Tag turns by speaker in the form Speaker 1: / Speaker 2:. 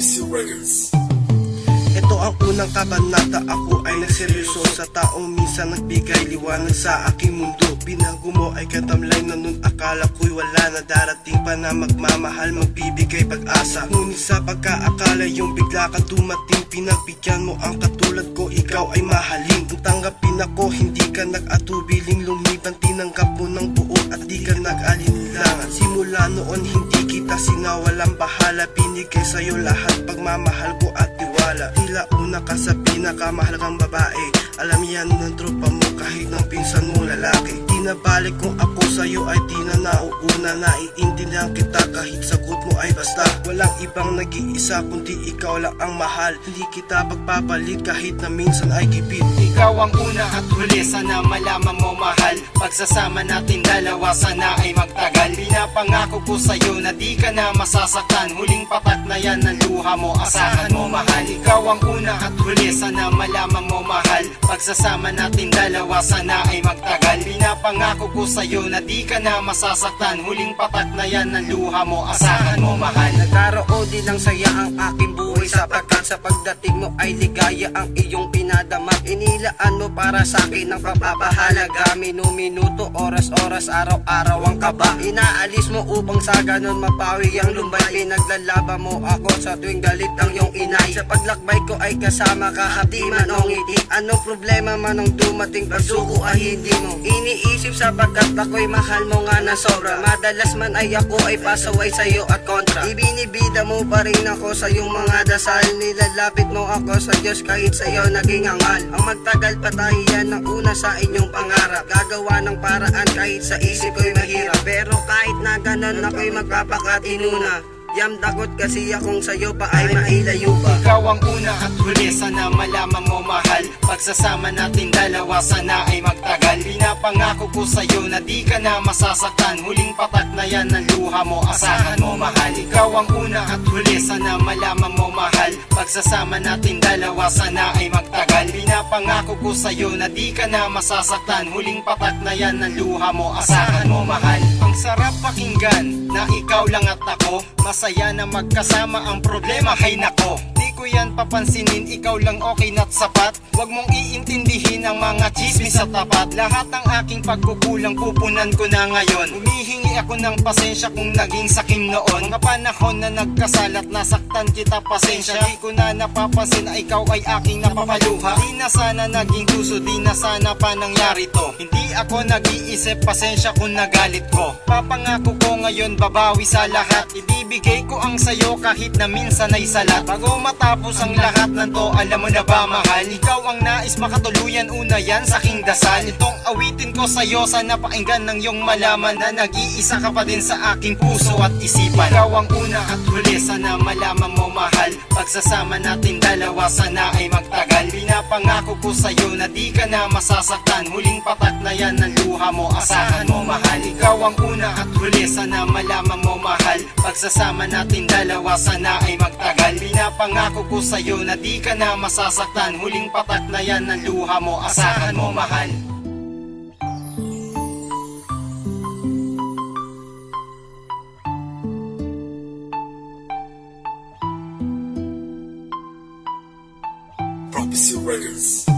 Speaker 1: Prophecy Records.
Speaker 2: Ito ang unang kabanata, ako ay nagseryoso sa taong minsan nagbigay liwanag sa aking mundo. Binago mo ay katamlay na nun akala ko'y wala na darating pa na magmamahal, magbibigay pag-asa. Ngunit sa pagkaakala yung bigla ka dumating, pinagbigyan mo ang katulad ko, ikaw ay mahalin. Kung tanggapin ako, hindi ka nag-atubiling lumiban, tinanggap mo ng buo at di ka nag-alinlangan. Simula noon hindi kita sinawalang bahala, binigay sa'yo lahat pagmamahal ko at tiwala. Tila una ka sa pinakamahal kang babae, alam yan ng tropa mo kahit ng pinsan mo lalaki. Di na balik kung ako sa'yo ay di na nauuna, naiintindihan kita kahit sagot mo ay basta. Walang ibang nag-iisa kundi ikaw lang ang mahal, hindi kita pagpapalit kahit na minsan ay gipit.
Speaker 3: Ikaw ang una at huli, sana malaman mo mahal. Pagsasama natin dalawa sana ay magtagal. Pinapangako ko sa'yo na di ka na masasaktan, huling patak na yan ng luha mo, asahan mo mahal. Ikaw ang una at huli, sana malaman mo mahal. Pagsasama natin dalawa sana ay magtagal. Pinapangako ko sa'yo na di ka na masasaktan, huling patak na yan ng luha mo, asahan mo mahal.
Speaker 4: Nagkaroon din ng saya ang aking buhay, sapagkat sa pagdating mo ay ligaya ang iyong pinadama. Inilaan mo para sa akin ang papapahalaga, minuto, oras, araw-araw ang kaba. Inaalis mo upang sa ganon mapawi ang lumbay. Pinaglalaba mo ako sa tuwing galit ang iyong inay. Sa paglakbay ko ay kasama ka, hati man o ngiti. Anong problema man ang dumating, pagsuko ay hindi mo iniisip, sapagkat ako'y mahal mo nga na sobra. Madalas man ay ako ay pasaway sa'yo at kontra. Ibinibida mo pa rin ako sa iyong mga dasal, nilalapit mo ako sa Diyos kahit sa'yo naging hangal. Ang magtagal pa tayo yan ang una sa inyong pangarap, gagawa ng paraan kahit sa isip ko'y mahirap. Pero kahit na ganon ako'y magpapakatinuna, yamdakot kasi akong sa'yo pa ay mailayo pa.
Speaker 3: Ikaw ang una at huli, sana malaman mo mahal. Pagsasama natin dalawa sana ay magtagal. Pinapangako ko sa'yo na di ka na masasaktan, huling patak na yan ng luha mo, asahan mo mahal. Ikaw ang una at huli, sana malaman mo mahal. Pagsasama natin dalawa sana ay magtagal. Pinapangako ko sa'yo na di ka na masasaktan, huling patak na yan ng luha mo, asahan mo mahal. Ang sarap pakinggan na ikaw lang at ako, masaya na magkasama, ang problema hay nako. Di ko yan papansinin, ikaw lang okay na't sapat. Huwag mong iintindihin ang mga chismis sa tapat. Lahat ng aking pagkukulang pupunan ko na ngayon. Humihingi ako ng pasensya kung naging sakim noon. Mga panahon na nagkasalat, nasaktan kita, pasensya. Di ko na napapansin na ikaw ay aking napapaluha. Di na sana naging tuso, di na sana pa nangyari to. Hindi ako nag-iisip, pasensya kung nagalit ko. Papangako ko ngayon babawi sa lahat. Ibibigay ko ang sayo kahit na minsan ay salat. Bago matapos ang lahat ng to, alam mo na ba mahal, ikaw ang nais makatuluyan, una yan sa aking dasal. Itong awitin ko sa'yo, sana painggan ng iyong malaman na nag-iisa ka pa din sa aking puso at isipan. Ikaw ang una at huli, sana malaman mo mahal. Pagsasama natin dalawa sana ay magtagal. Pinapangako ko sa'yo na di ka na masasaktan, huling patak na yan ng luha mo, asahan mo mahal. Ikaw ang una at huli, sana malaman mo mahal. Pagsasama natin dalawa sana ay magtagal. Pinapangako ko sa'yo na di ka na masasaktan, huling patak na yan ng luha mo, asahan mo mahal.
Speaker 1: Prophecy Records.